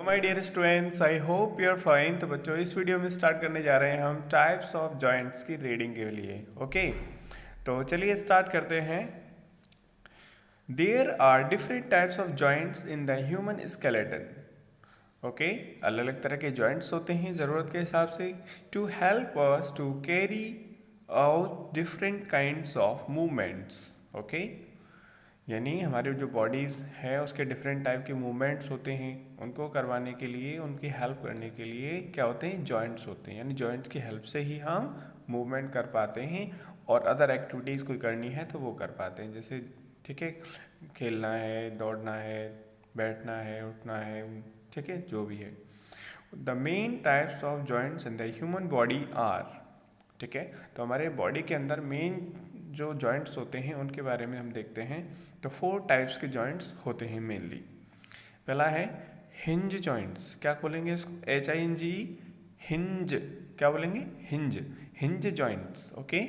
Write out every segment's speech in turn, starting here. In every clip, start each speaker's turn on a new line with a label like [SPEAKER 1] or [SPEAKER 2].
[SPEAKER 1] My dear students, I hope you are fine. तो बच्चों, इस वीडियो में स्टार्ट करने जा रहे हैं हम टाइप्स ऑफ जॉइंट्स की रीडिंग के लिए। ओके, तो चलिए स्टार्ट करते हैं। There are different types of joints in the human skeleton. Okay, अलग अलग तरह के जॉइंट्स होते हैं ज़रूरत के हिसाब से, to help us to carry out different kinds of movements. Okay, यानी हमारे जो बॉडीज़ है उसके डिफरेंट टाइप के मूवमेंट्स होते हैं, उनको करवाने के लिए, उनकी हेल्प करने के लिए क्या होते हैं, जॉइंट्स होते हैं। यानी जॉइंट्स की हेल्प से ही हम मूवमेंट कर पाते हैं और अदर एक्टिविटीज़ कोई करनी है तो वो कर पाते हैं। जैसे ठीक है, खेलना है, दौड़ना है, बैठना है, उठना है, ठीक है, जो भी है। The main types of joints in the human body are, ठीक है, तो हमारे बॉडी के अंदर मेन जो जॉइंट्स होते हैं उनके बारे में हम देखते हैं। तो 4 टाइप्स के जॉइंट्स होते हैं मेनली। पहला है हिंज जॉइंट्स। क्या बोलेंगे इसको? HING, hinge. क्या बोलेंगे? Hinge. Hinge joints. Okay,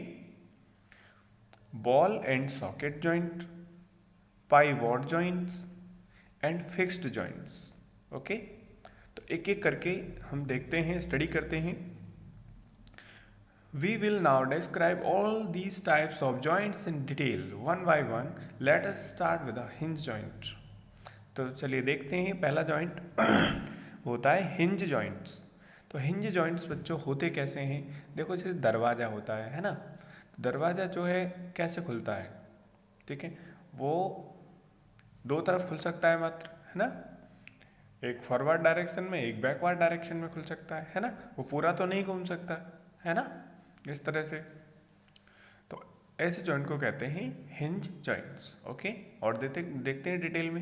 [SPEAKER 1] ball and socket joint, pivot joints and fixed joints. Okay, तो एक एक करके हम देखते हैं, स्टडी करते हैं। We will now describe all these types of joints in detail, one by one. Let us start with a hinge joint. तो चलिए देखते हैं। पहला जॉइंट होता है हिंज जॉइंट्स। तो हिंज जॉइंट्स बच्चों होते कैसे हैं? देखो, जैसे दरवाज़ा होता है ना, दरवाज़ा जो है कैसे खुलता है? ठीक है, वो 2 तरफ खुल सकता है मात्र, है ना, एक फॉरवर्ड डायरेक्शन में, एक बैकवर्ड डायरेक्शन में खुल सकता है ना, वो पूरा तो नहीं घूम सकता, है ना, इस तरह से। तो ऐसे जॉइंट को कहते हैं हिंज जॉइंट्स। ओके, और देखते हैं डिटेल में।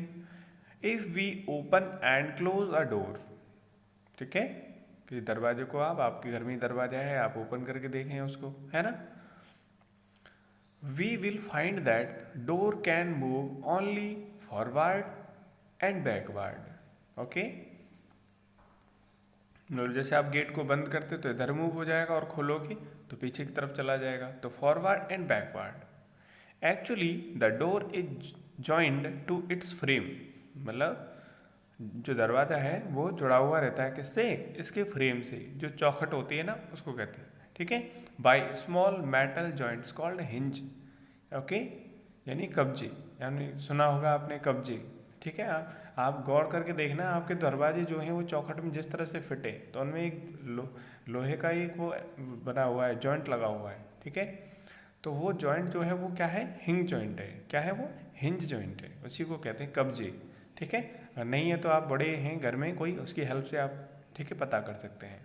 [SPEAKER 1] If we open and close a door, ठीक है, कि दरवाजे को आपके घर में दरवाजा है, आप ओपन करके देखें उसको, है ना, we will find that door can move only forward and backward. Okay, जैसे आप गेट को बंद करते तो इधर मूव हो जाएगा और खोलोगे तो पीछे की तरफ चला जाएगा, तो forward and backward. Actually the door is joined to its frame, मतलब जो दरवाजा है वो जुड़ा हुआ रहता है किससे? इसके फ्रेम से, जो चौखट होती है ना उसको कहते हैं, ठीक है, by small metal joints called hinge. Okay, यानी कब्जे, यानी सुना होगा आपने कब्जे, ठीक है। आप गौर करके देखना, आपके दरवाजे जो हैं वो चौखट में जिस तरह से फिटे, तो उनमें एक लोहे का एक वो बना हुआ है, जॉइंट लगा हुआ है, ठीक है, तो वो जॉइंट जो है वो क्या है? हिंज जॉइंट है। क्या है वो? हिंज जॉइंट है, उसी को कहते हैं कब्जे, ठीक है। अगर नहीं है तो आप बड़े हैं घर में कोई, उसकी हेल्प से आप, ठीक है, पता कर सकते हैं।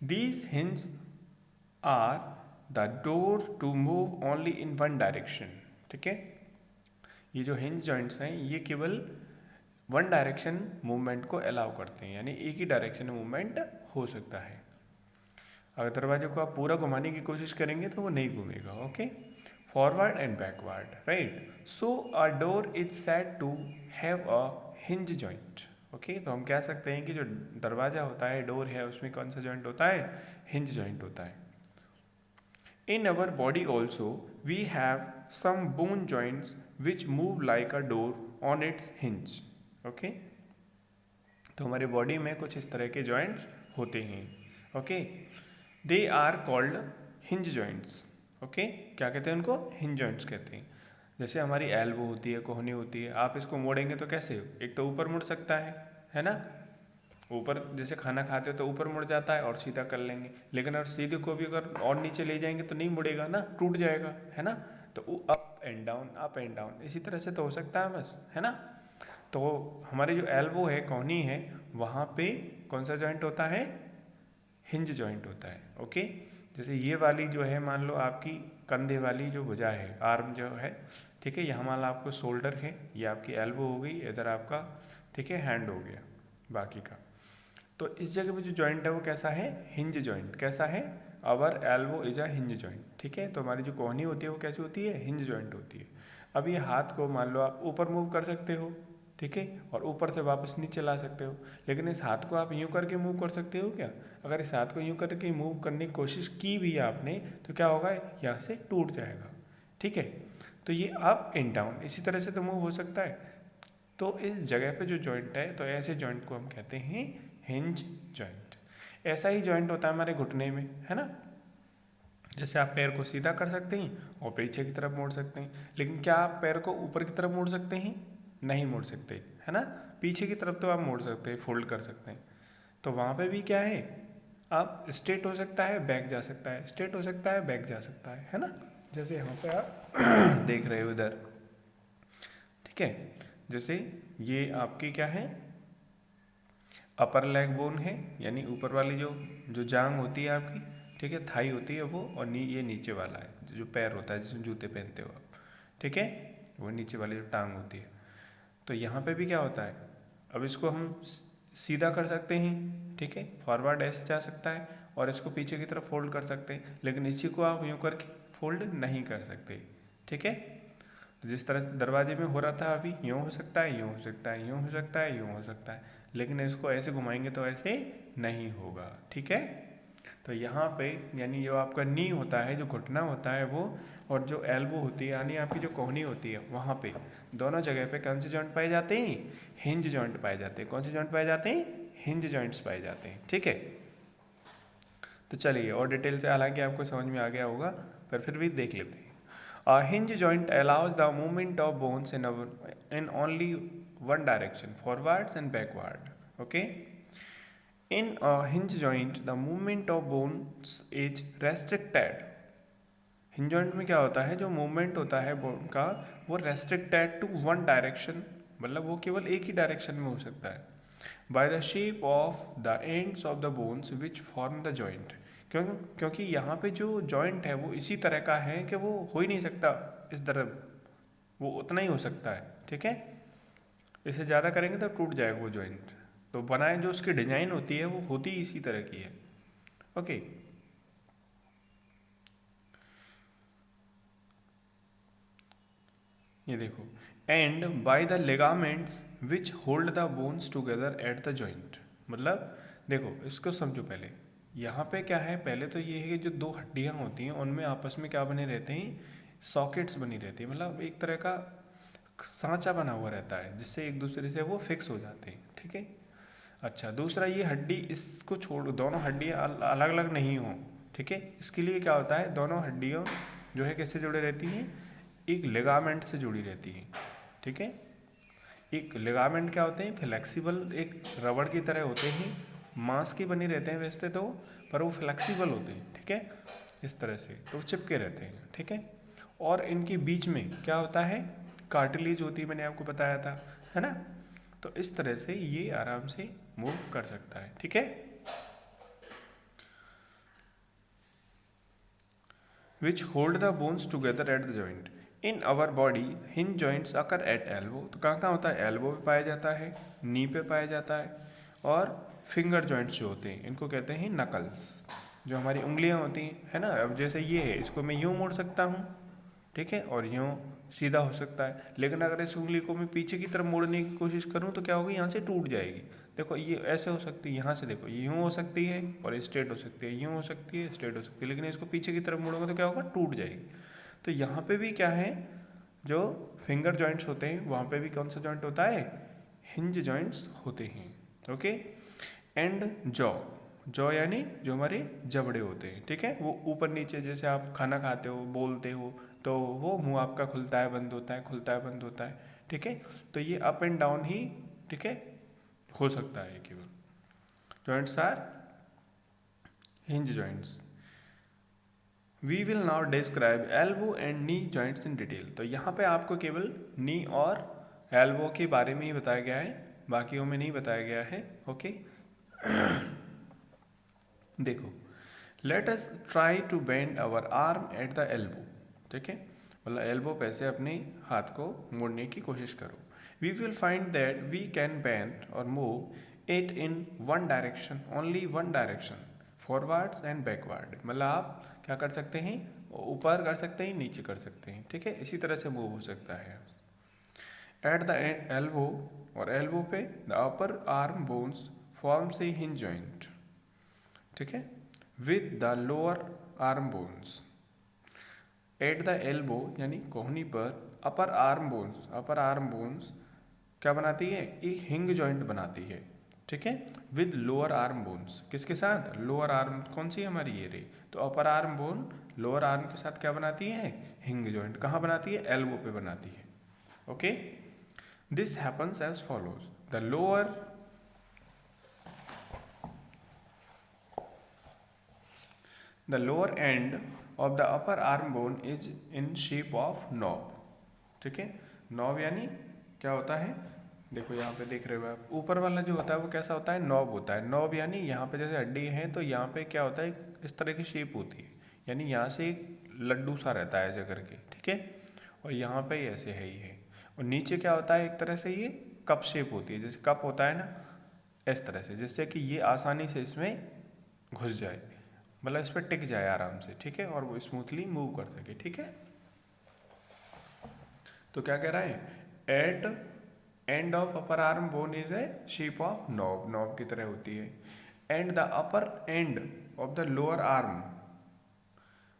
[SPEAKER 1] These hinge are the door to move only in one direction, ठीक है। ये जो हिंज जॉइंट्स हैं ये केवल वन डायरेक्शन मूवमेंट को अलाउ करते हैं, यानी एक ही डायरेक्शन में मूवमेंट हो सकता है। अगर दरवाजे को आप पूरा घुमाने की कोशिश करेंगे तो वो नहीं घूमेगा। Okay, forward and backward, right. So a door is said to have a hinge joint. Okay, तो हम कह सकते हैं कि जो दरवाजा होता है, डोर है, उसमें कौन सा जॉइंट होता है? हिंज जॉइंट होता है। In our body also, we have some bone joints which move like a door on its hinge. Okay? तो हमारे बॉडी में कुछ इस तरह के जॉइंट्स होते हैं। Okay, they are called hinge joints. Okay, क्या कहते हैं उनको? हिंज जॉइंट्स कहते हैं। जैसे हमारी एल्बो होती है, कोहनी होती है, आप इसको मोड़ेंगे तो कैसे? एक तो ऊपर मुड़ सकता है ना, ऊपर जैसे खाना खाते हो तो ऊपर मुड़ जाता है और सीधा कर लेंगे, लेकिन अगर सीधे को भी अगर और नीचे ले जाएंगे तो नहीं मुड़ेगा ना, टूट जाएगा, है ना। तो up and down, up and down, इसी तरह से तो हो सकता है बस, है ना। तो हमारे जो एल्बो है, कोहनी है, वहाँ पे कौन सा जॉइंट होता है? हिंज जॉइंट होता है। ओके, जैसे ये वाली जो है, मान लो आपकी कंधे वाली जो भुजा है, आर्म जो है, ठीक है, यहाँ मान लो आपको शोल्डर है, ये आपकी एल्बो हो गई, इधर आपका, ठीक है, हैंड हो गया बाकी का। तो इस जगह पे जो जॉइंट है वो कैसा है? Hinge joint. कैसा है? Our elbow is a hinge joint, ठीक है। तो हमारी जो कोहनी होती है वो कैसी होती है? हिंज जॉइंट होती है। अब ये हाथ को मान लो आप ऊपर मूव कर सकते हो, ठीक है, और ऊपर से वापस नीचे ला सकते हो, लेकिन इस हाथ को आप यूं करके मूव कर सकते हो क्या? अगर इस हाथ को यूं करके मूव करने की कोशिश की भी आपने तो क्या होगा? यहाँ से टूट जाएगा, ठीक है। तो ये अप एंड डाउन इसी तरह से तो मूव हो सकता है। तो इस जगह पे जो जॉइंट है, तो ऐसे जॉइंट को हम कहते हैं हिंज जॉइंट। ऐसा ही जॉइंट होता है हमारे घुटने में, है ना। जैसे आप पैर को सीधा कर सकते हैं और पीछे की तरफ मोड़ सकते हैं, लेकिन क्या आप पैर को ऊपर की तरफ मोड़ सकते हैं? नहीं मोड़ सकते, है ना। पीछे की तरफ तो आप मोड़ सकते हैं, फोल्ड कर सकते हैं। तो वहाँ पे भी क्या है, आप स्ट्रेट हो सकता है, बैक जा सकता है, स्ट्रेट हो सकता है, बैक जा सकता है ना। जैसे यहाँ पे आप देख रहे हो इधर, ठीक है। जैसे ये आपकी क्या है, अपर लेग बोन है, यानी ऊपर वाली जो जो जांग होती है आपकी, ठीक है, थाई होती है वो, और ये नीचे वाला है जो पैर होता है जिसमें जूते पहनते हो आप, ठीक है, वो नीचे वाली जो टांग होती है। तो यहाँ पे भी क्या होता है, अब इसको हम सीधा कर सकते हैं, ठीक है, फॉरवर्ड ऐसे जा सकता है, और इसको पीछे की तरफ फोल्ड कर सकते हैं, लेकिन इसी को आप यूँ करके फोल्ड नहीं कर सकते, ठीक है। तो जिस तरह से दरवाजे में हो रहा था अभी, यूँ हो सकता है, यूँ हो सकता है, यूँ हो सकता है, यूँ हो सकता है, लेकिन इसको ऐसे घुमाएंगे तो ऐसे नहीं होगा, ठीक है। तो यहाँ पे यानी जो आपका नी होता है, जो घुटना होता है वो, और जो एल्बो होती है यानी आपकी जो कोहनी होती है, वहाँ पे दोनों जगह पे कौन से जॉइंट पाए जाते हैं? हिंज जॉइंट पाए जाते हैं। कौन से जॉइंट पाए जाते हैं? हिंज जॉइंट्स पाए जाते हैं, ठीक है। तो चलिए और डिटेल से, हालांकि आपको समझ में आ गया होगा, पर फिर भी देख लेते हैं। A hinge joint allows the movement of bones in only one direction, forwards and backward. Okay. In a hinge joint, the movement of bones is restricted. Hinge joint में क्या होता है, जो मूवमेंट होता है बोन का, वो रेस्ट्रिक्टेड टू वन डायरेक्शन, मतलब वो केवल एक ही डायरेक्शन में हो सकता है, by the shape of the ends of the bones which form the joint. क्योंकि यहाँ पे जो जॉइंट है वो इसी तरह का है कि वो हो ही नहीं सकता इस तरह, वो उतना ही हो सकता है, ठीक है। इससे ज़्यादा करेंगे तो टूट जाएगा वो जॉइंट। तो बनाए जो उसकी डिजाइन होती है वो होती इसी तरह की है, ओके। ये देखो, and by the ligaments which hold the bones together at the joint. मतलब देखो इसको समझो पहले, यहाँ पे क्या है, पहले तो ये है कि जो दो हड्डियाँ होती हैं उनमें आपस में क्या बने रहते हैं, सॉकेट्स बनी रहती है, मतलब एक तरह का सांचा बना हुआ रहता है जिससे एक दूसरे से वो फिक्स हो जाते हैं, ठीक है। अच्छा, दूसरा ये हड्डी, इसको छोड़, दोनों हड्डियाँ अलग अलग नहीं हों, ठीक है। इसके लिए क्या होता है, दोनों हड्डियों जो है कैसे जुड़े रहती हैं, एक लिगामेंट से जुड़ी रहती हैं, ठीक है। एक लिगामेंट क्या होते हैं, फ्लेक्सिबल, एक रबड़ की तरह होते हैं, मांस के बने रहते हैं वैसे तो, पर वो फ्लेक्सिबल होते हैं, ठीक है, इस तरह से, तो चिपके रहते हैं, ठीक है। और इनके बीच में क्या होता है, कार्टिलेज होती है, मैंने आपको बताया था, है ना। तो इस तरह से ये आराम से मूव कर सकता है, ठीक है। Which hold the bones together at the joint. In our body hinge joints occur at elbow. तो कहाँ कहाँ होता है, एल्बो पे पाया जाता है, नी पे पाया जाता है, और फिंगर जॉइंट्स जो होते हैं इनको कहते हैं नकल्स, जो हमारी उंगलियां होती हैं, है ना। अब जैसे ये है, इसको मैं यूँ मोड़ सकता हूँ, ठीक है, और यूँ सीधा हो सकता है, लेकिन अगर इस उंगली को मैं पीछे की तरफ मोड़ने की कोशिश करूँ तो क्या होगी, यहाँ से टूट जाएगी। देखो ये ऐसे हो सकती है, यहाँ से देखो ये यूँ हो सकती है और स्ट्रेट हो सकती है, यूँ हो सकती है, स्ट्रेट हो सकती है, लेकिन इसको पीछे की तरफ मोड़ोगे तो क्या होगा, टूट जाएगी। तो यहाँ पे भी क्या है, जो फिंगर जॉइंट्स होते हैं वहाँ पे भी कौन सा जॉइंट होता है, हिंज जॉइंट्स होते हैं, ओके। एंड जॉ, जॉ यानी जो हमारे जबड़े होते हैं, ठीक है, वो ऊपर नीचे, जैसे आप खाना खाते हो, बोलते हो, तो वो मुंह आपका खुलता है बंद होता है, खुलता है बंद होता है, ठीक है। तो ये अप एंड डाउन ही, ठीक है, हो सकता है केवल। Joints are hinge joints. We will now describe elbow and knee joints in detail. तो यहाँ पे आपको केवल नी और एल्बो के बारे में ही बताया गया है, बाकियों में नहीं बताया गया है, ओके। देखो, let us try to bend our arm at the elbow, ठीक है, मतलब एल्बो पे से अपने हाथ को मोड़ने की कोशिश करो। We will find that we can bend और move it in one direction, only one direction, forwards and backward. मतलब आप क्या कर सकते हैं, ऊपर कर सकते हैं, नीचे कर सकते हैं, ठीक है, इसी तरह से मूव हो सकता है। एट द एल्बो, और एल्बो पे the upper arm bones forms a hinge joint, ठीक है, with the lower arm bones. Eight the elbow यानी कोहनी पर, अपर आर्म बोन्स क्या बनाती है, एक हिंग जॉइंट बनाती है, ठीक है, विद लोअर आर्म बोन्स। किसके साथ, लोअर आर्म कौन सी हमारी, ये रही, तो अपर आर्म बोन लोअर आर्म के साथ क्या बनाती है, हिंग जॉइंट। कहाँ बनाती है, एल्बो पे बनाती है। Okay, this happens as follows, the lower end of the upper arm bone is in shape of knob, ठीक है। नॉब यानी क्या होता है, देखो यहाँ पे देख रहे हो आप, ऊपर वाला जो होता है वो कैसा होता है, नॉब होता है। नॉब यानी यहाँ पे जैसे हड्डी है तो यहाँ पे क्या होता है, इस तरह की शेप होती है, यानी यहाँ से एक लड्डू सा रहता है ऐसे करके, ठीक है, और यहाँ पे ऐसे है ही है, और नीचे क्या होता है, एक तरह से ये कप शेप होती है, जैसे कप होता है ना, इस तरह से, जिससे कि ये आसानी से इसमें घुस जाए, मतलब इस पर टिक जाए आराम से, ठीक है, और वो स्मूथली मूव कर सके, ठीक है। तो क्या कह रहा है, at end of upper arm bone is a shape of knob, knob की तरह होती है, and the upper end of the lower arm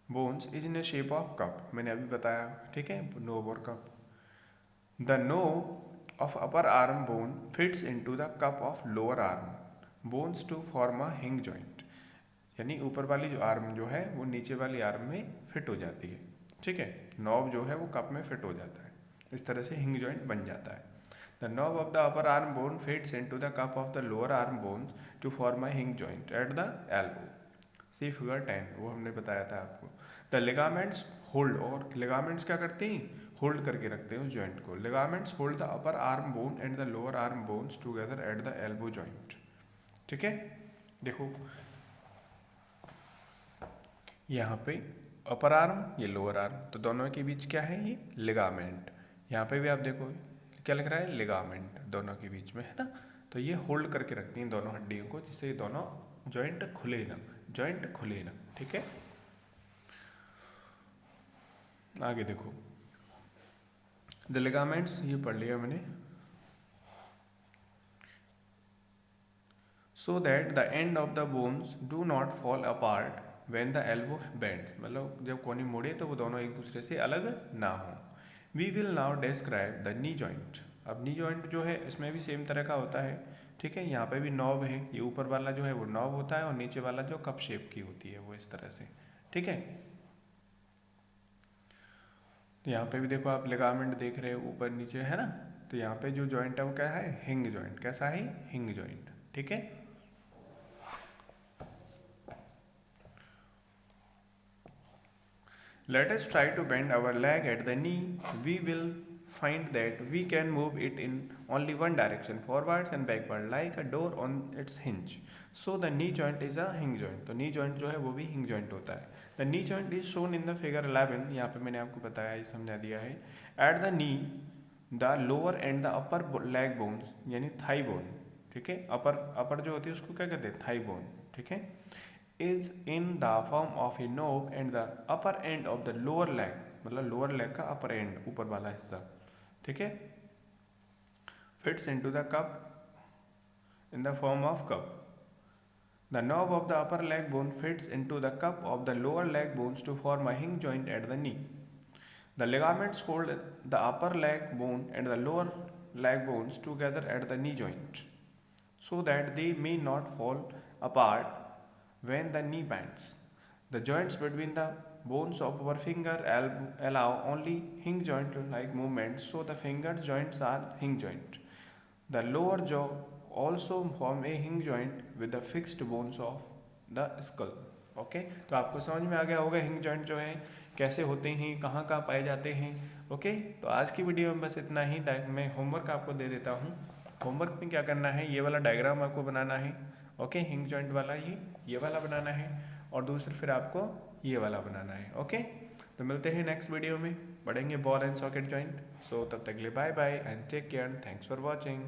[SPEAKER 1] bones is in a shape of cup, मैंने अभी बताया, ठीक है, नोब और cup. The knob of upper arm bone fits into the cup of lower arm bones to form a hinge joint, यानी ऊपर वाली जो आर्म जो है वो नीचे वाली आर्म में फिट हो जाती है, ठीक है, नॉब जो है वो कप में फिट हो जाता है, इस तरह से हिंग जॉइंट बन जाता है। The knob of the upper arm bone fits into the cup of the lower arm bones to form a hinge joint at the elbow, see figure 10, वो हमने बताया था आपको। द लिगामेंट्स होल्ड, और लिगामेंट्स क्या करते हैं, होल्ड करके रखते हैं उस जॉइंट को। Ligaments hold the upper arm bone and the lower arm bones together at the elbow joint, ठीक है। देखो यहाँ पे अपर आर्म, ये लोअर आर्म, तो दोनों के बीच क्या है, ये लिगामेंट। यहाँ पे भी आप देखो क्या लिख रहा है, लिगामेंट, दोनों के बीच में है ना, तो ये होल्ड करके रखती हैं दोनों हड्डियों को, जिससे ये दोनों जॉइंट खुले ना, जॉइंट खुले ना, ठीक है। आगे देखो, द लिगामेंट्स, ये पढ़ लिया मैंने, so that the end of the bones do not fall apart when the elbow bends, मतलब जब कोनी मुड़े तो वो दोनों एक दूसरे से अलग ना हो। We will now describe the knee joint. अब नी जॉइंट जो है इसमें भी सेम तरह का होता है, ठीक है, यहाँ पे भी नॉब है, ये ऊपर वाला जो है वो नॉब होता है, और नीचे वाला जो कप शेप की होती है वो इस तरह से, ठीक है। तो यहाँ पे भी देखो आप लिगामेंट देख रहे हो ऊपर नीचे, है ना, तो यहाँ पे जो जॉइंट है वो क्या है, हिंग जॉइंट। कैसा है, हिंग जॉइंट, ठीक है। Let us try to bend our leg at the knee. We will find that we can move it in only one direction, forwards and backward, like a door on its hinge. So the knee joint is a hinge joint. तो knee joint जो है वो भी hinge joint होता है। The knee joint is shown in the figure 11. यहाँ पे मैंने आपको बताया, ये समझा दिया है। At the knee, the lower and the upper leg bones, यानी thigh bone, ठीक है, अपर जो होती है उसको क्या कहते हैं, thigh bone, ठीक है, is in the form of a knob and the upper end of the lower leg, मतलब lower leg का upper end, ऊपर वाला हिस्सा, ठीक है, fits into the cup in the form of cup. The knob of the upper leg bone fits into the cup of the lower leg bones to form a hinge joint at the knee. The ligaments hold the upper leg bone and the lower leg bones together at the knee joint, so that they may not fall apart when the knee bends. The joints between the bones of our finger allow only hinge joint like movements, so the finger joints are hinge joint. The lower jaw also form a hinge joint with the fixed bones of the skull. Okay, तो आपको समझ में आ गया होगा हिंग joint जो है कैसे होते हैं, कहाँ कहाँ पाए जाते हैं। ओके, तो आज की वीडियो में बस इतना ही। मैं होमवर्क आपको दे देता हूँ। होमवर्क में क्या करना है, ये वाला डायग्राम आपको बनाना है, ओके, हिंग जॉइंट वाला ये वाला बनाना है, और दूसरा फिर आपको ये वाला बनाना है। ओके, तो मिलते हैं नेक्स्ट वीडियो में, पढ़ेंगे ball and socket joint. So तब तक के लिए bye bye and take care, thanks for watching.